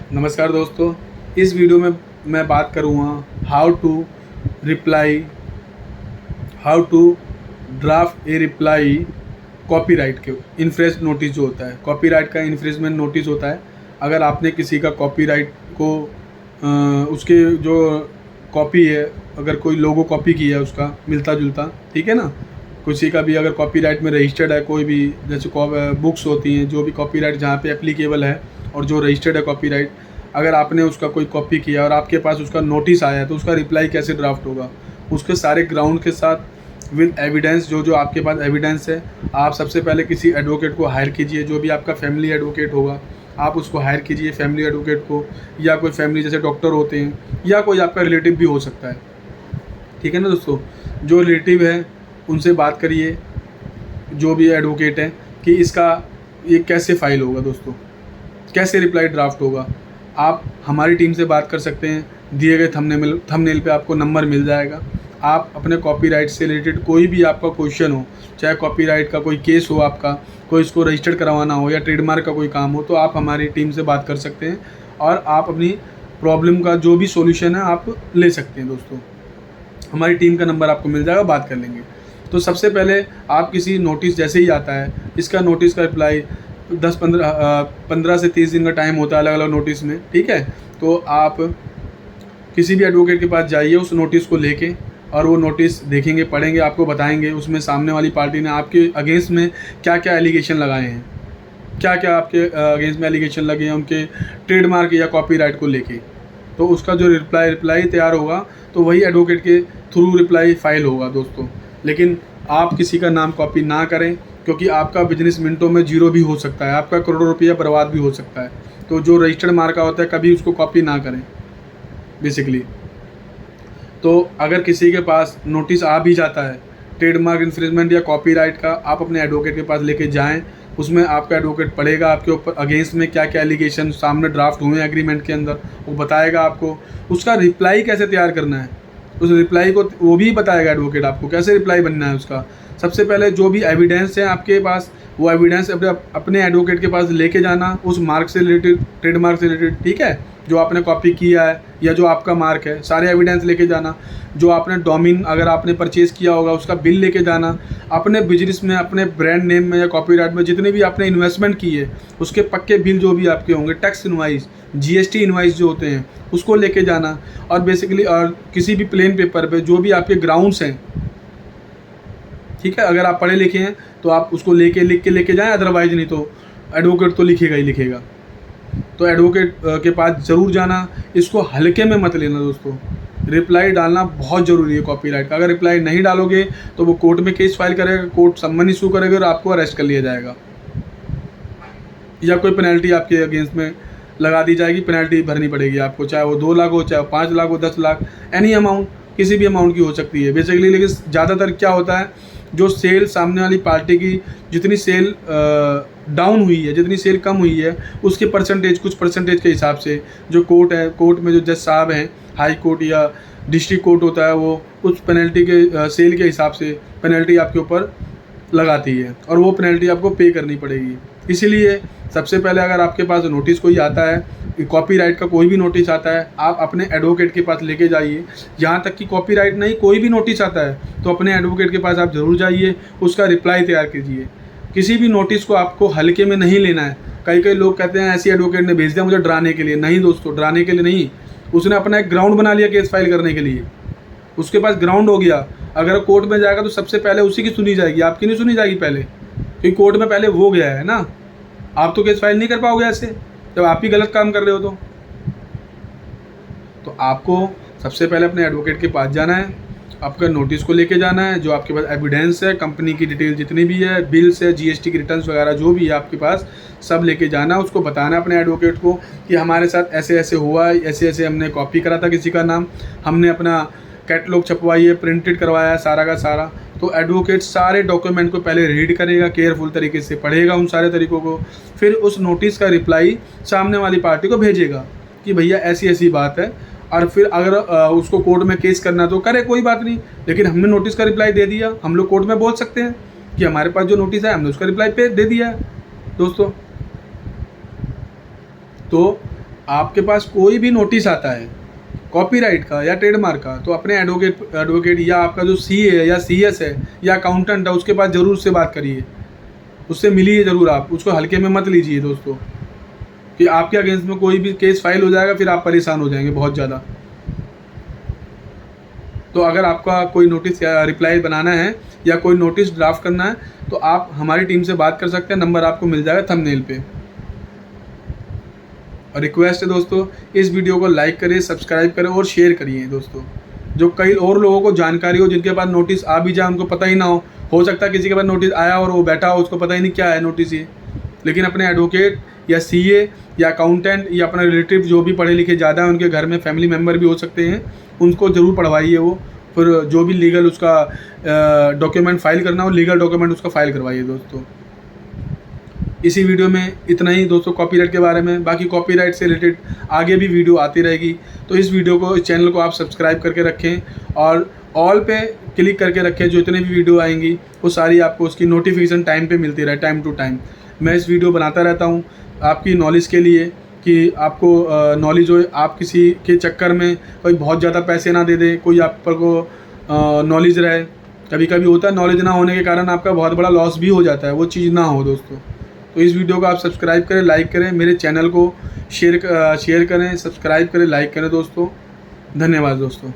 नमस्कार दोस्तों, इस वीडियो में मैं बात करूँगा how to draft a reply copyright के इन्फ्रेंस नोटिस जो होता है। कॉपीराइट का इन्फ्रिंजमेंट नोटिस होता है। अगर आपने किसी का कॉपीराइट को उसके जो कॉपी है, अगर कोई लोगो कॉपी किया है उसका मिलता जुलता, ठीक है ना, किसी का भी अगर कॉपीराइट में रजिस्टर्ड है, कोई भी जैसे बुक्स होती हैं, जो भी कॉपीराइट जहाँ पे एप्लीकेबल है और जो रजिस्टर्ड है कॉपीराइट, अगर आपने उसका कोई कॉपी किया और आपके पास उसका नोटिस आया है तो उसका रिप्लाई कैसे ड्राफ्ट होगा, उसके सारे ग्राउंड के साथ विद एविडेंस, जो आपके पास एविडेंस है। आप सबसे पहले किसी एडवोकेट को हायर कीजिए, जो भी आपका फैमिली एडवोकेट होगा आप उसको हायर कीजिए, फैमिली एडवोकेट को, या कोई फैमिली जैसे डॉक्टर होते हैं, या कोई आपका रिलेटिव भी हो सकता है, ठीक है ना दोस्तों। जो रिलेटिव है उनसे बात करिए, जो भी एडवोकेट है, कि इसका ये कैसे फाइल होगा दोस्तों, कैसे रिप्लाई ड्राफ्ट होगा। आप हमारी टीम से बात कर सकते हैं, दिए गए थंबनेल पे आपको नंबर मिल जाएगा। आप अपने कॉपीराइट से रिलेटेड कोई भी आपका क्वेश्चन हो, चाहे कॉपीराइट का कोई केस हो, आपका कोई इसको रजिस्टर्ड करवाना हो या ट्रेडमार्क का कोई काम हो, तो आप हमारी टीम से बात कर सकते हैं और आप अपनी प्रॉब्लम का जो भी सॉल्यूशन है आप ले सकते हैं दोस्तों। हमारी टीम का नंबर आपको मिल जाएगा, बात कर लेंगे। तो सबसे पहले आप किसी नोटिस जैसे ही आता है, इसका नोटिस का रिप्लाई 15 से 30 दिन का टाइम होता है अलग अलग नोटिस में, ठीक है। तो आप किसी भी एडवोकेट के पास जाइए उस नोटिस को लेके, और वो नोटिस देखेंगे, पढ़ेंगे, आपको बताएंगे उसमें सामने वाली पार्टी ने आपके अगेंस्ट में क्या क्या एलिगेशन लगाए हैं, क्या क्या आपके अगेंस्ट में एलिगेशन लगे हैं उनके ट्रेडमार्क या कॉपीराइट को लेके। तो उसका जो रिप्लाई तैयार होगा तो वही एडवोकेट के थ्रू रिप्लाई फाइल होगा दोस्तों। लेकिन आप किसी का नाम कॉपी ना करें, क्योंकि आपका बिजनेस मिनटों में जीरो भी हो सकता है, आपका करोड़ों रुपया बर्बाद भी हो सकता है। तो जो रजिस्टर्ड मार्का होता है कभी उसको कॉपी ना करें बेसिकली। तो अगर किसी के पास नोटिस आ भी जाता है ट्रेडमार्क इन्फ्रिंजमेंट या कॉपीराइट का, आप अपने एडवोकेट के पास लेके जाएं। उसमें आपका एडवोकेट पढ़ेगा आपके ऊपर अगेंस्ट में क्या क्या एलिगेशन सामने ड्राफ्ट हुए हैं एग्रीमेंट के अंदर, वो बताएगा आपको उसका रिप्लाई कैसे तैयार करना है। उस रिप्लाई को वो भी बताएगा एडवोकेट आपको कैसे रिप्लाई बनना है उसका। सबसे पहले जो भी एविडेंस है आपके पास, वो एविडेंस अपने एडवोकेट के पास लेके जाना, उस मार्क से रिलेटेड, ट्रेडमार्क से रिलेटेड, ठीक है, जो आपने कॉपी किया है या जो आपका मार्क है, सारे एविडेंस लेके जाना। जो आपने डोमेन अगर आपने परचेज़ किया होगा उसका बिल लेके जाना। अपने बिजनेस में, अपने ब्रांड नेम में या कॉपीराइट में जितने भी आपने इन्वेस्टमेंट की है उसके पक्के बिल जो भी आपके होंगे, टैक्स इनवाइस, जीएसटी इनवाइस जो होते हैं, उसको लेके जाना। और बेसिकली और किसी भी प्लेन पेपर पे जो भी आपके ग्राउंड्स हैं, ठीक है, अगर आप पढ़े लिखे हैं तो आप उसको लिख के लेके जाएं, अदरवाइज नहीं तो एडवोकेट तो लिखेगा ही लिखेगा। तो एडवोकेट के पास ज़रूर जाना, इसको हल्के में मत लेना दोस्तों। रिप्लाई डालना बहुत ज़रूरी है कॉपीराइट का। अगर रिप्लाई नहीं डालोगे तो वो कोर्ट में केस फाइल करेगा, कोर्ट सम्मन इशू करेगा और आपको अरेस्ट कर लिया जाएगा, या कोई पेनल्टी आपके अगेंस्ट में लगा दी जाएगी, पेनल्टी भरनी पड़ेगी आपको, चाहे वो 2 लाख हो, चाहे 5 लाख हो, 10 लाख, एनी अमाउंट, किसी भी अमाउंट की हो सकती है बेसिकली। लेकिन ज़्यादातर क्या होता है, जो सेल सामने वाली पार्टी की जितनी सेल डाउन हुई है, जितनी सेल कम हुई है, उसके परसेंटेज, कुछ परसेंटेज के हिसाब से जो कोर्ट है, कोर्ट में जो जज साहब हैं, हाई कोर्ट या डिस्ट्रिक्ट कोर्ट होता है, वो उस पेनल्टी के सेल के हिसाब से पेनल्टी आपके ऊपर लगाती है और वो पेनल्टी आपको पे करनी पड़ेगी। इसीलिए सबसे पहले अगर आपके पास नोटिस कोई आता है, कॉपीराइट का कोई भी नोटिस आता है, आप अपने एडवोकेट के पास लेके जाइए। यहाँ तक कि कॉपीराइट नहीं, कोई भी नोटिस आता है तो अपने एडवोकेट के पास आप ज़रूर जाइए, उसका रिप्लाई तैयार कीजिए। किसी भी नोटिस को आपको हल्के में नहीं लेना है। कई लोग कहते हैं ऐसी एडवोकेट ने भेज दिया मुझे डराने के लिए। नहीं दोस्तों, डराने के लिए नहीं, उसने अपना एक ग्राउंड बना लिया केस फाइल करने के लिए, उसके पास ग्राउंड हो गया। अगर कोर्ट में जाएगा तो सबसे पहले उसी की सुनी जाएगी, आपकी नहीं सुनी जाएगी पहले, क्योंकि कोर्ट में पहले वो गया है ना। आप तो केस फाइल नहीं कर पाओगे ऐसे, जब आप ही गलत काम कर रहे हो। तो आपको सबसे पहले अपने एडवोकेट के पास जाना है, आपका नोटिस को लेके जाना है, जो आपके पास एविडेंस है, कंपनी की डिटेल जितनी भी है, बिल्स है, जीएसटी की रिटर्न्स वगैरह जो भी है आपके पास, सब लेके जाना। उसको बताना अपने एडवोकेट को कि हमारे साथ ऐसे ऐसे हुआ, ऐसे ऐसे हमने कॉपी करा था किसी का नाम, हमने अपना कैटलॉग छपवाई है, प्रिंटेड करवाया है, सारा का सारा। तो एडवोकेट सारे डॉक्यूमेंट को पहले रीड करेगा, केयरफुल तरीके से पढ़ेगा उन सारे तरीक़ों को, फिर उस नोटिस का रिप्लाई सामने वाली पार्टी को भेजेगा कि भैया ऐसी ऐसी बात है। और फिर अगर उसको कोर्ट में केस करना तो करे, कोई बात नहीं, लेकिन हमने नोटिस का रिप्लाई दे दिया। हम लोग कोर्ट में बोल सकते हैं कि हमारे पास जो नोटिस है हमने उसका रिप्लाई पे दे दिया है दोस्तों। तो आपके पास कोई भी नोटिस आता है कॉपीराइट का या ट्रेडमार्क का, तो अपने एडवोकेट या आपका जो सीए है या सीएस है या अकाउंटेंट है उसके पास ज़रूर उससे बात करिए, उससे मिलिए ज़रूर। आप उसको हल्के में मत लीजिए दोस्तों, कि आपके अगेंस्ट में कोई भी केस फाइल हो जाएगा फिर आप परेशान हो जाएंगे बहुत ज़्यादा। तो अगर आपका कोई नोटिस या रिप्लाई बनाना है या कोई नोटिस ड्राफ्ट करना है तो आप हमारी टीम से बात कर सकते हैं, नंबर आपको मिल जाएगा थंबनेल पे। और रिक्वेस्ट है दोस्तों, इस वीडियो को लाइक करें, सब्सक्राइब करें और शेयर करिए दोस्तों, जो कई और लोगों को जानकारी हो, जिनके पास नोटिस आ भी जाए उनको पता ही ना हो सकता है किसी के पास नोटिस आया और वो बैठा हो उसको पता ही नहीं क्या है नोटिस ये। लेकिन अपने एडवोकेट या सीए या अकाउंटेंट या अपना रिलेटिव जो भी पढ़े लिखे ज़्यादा है, उनके घर में फैमिली मेम्बर भी हो सकते हैं, उनको ज़रूर पढ़वाइए। वो फिर जो भी लीगल उसका डॉक्यूमेंट फाइल करना हो, लीगल डॉक्यूमेंट उसका फाइल करवाइए दोस्तों। इसी वीडियो में इतना ही दोस्तों कॉपीराइट के बारे में। बाकी कॉपीराइट से रिलेटेड आगे भी वीडियो आती रहेगी, तो इस वीडियो को, इस चैनल को आप सब्सक्राइब करके रखें और ऑल पे क्लिक करके रखें। जो इतने भी वीडियो आएंगी वो सारी आपको उसकी नोटिफिकेशन टाइम पे मिलती रहे, टाइम टू टाइम। मैं इस वीडियो बनाता रहता हूँ आपकी नॉलेज के लिए, कि आपको नॉलेज हो, आप किसी के चक्कर में कोई बहुत ज़्यादा पैसे ना दे दे, कोई आप पर को नॉलेज रहे। कभी कभी होता है नॉलेज ना होने के कारण आपका बहुत बड़ा लॉस भी हो जाता है, वो चीज़ ना हो दोस्तों। तो इस वीडियो को आप सब्सक्राइब करें, लाइक करें, मेरे चैनल को शेयर करें, सब्सक्राइब करें, लाइक करें दोस्तों। धन्यवाद दोस्तों।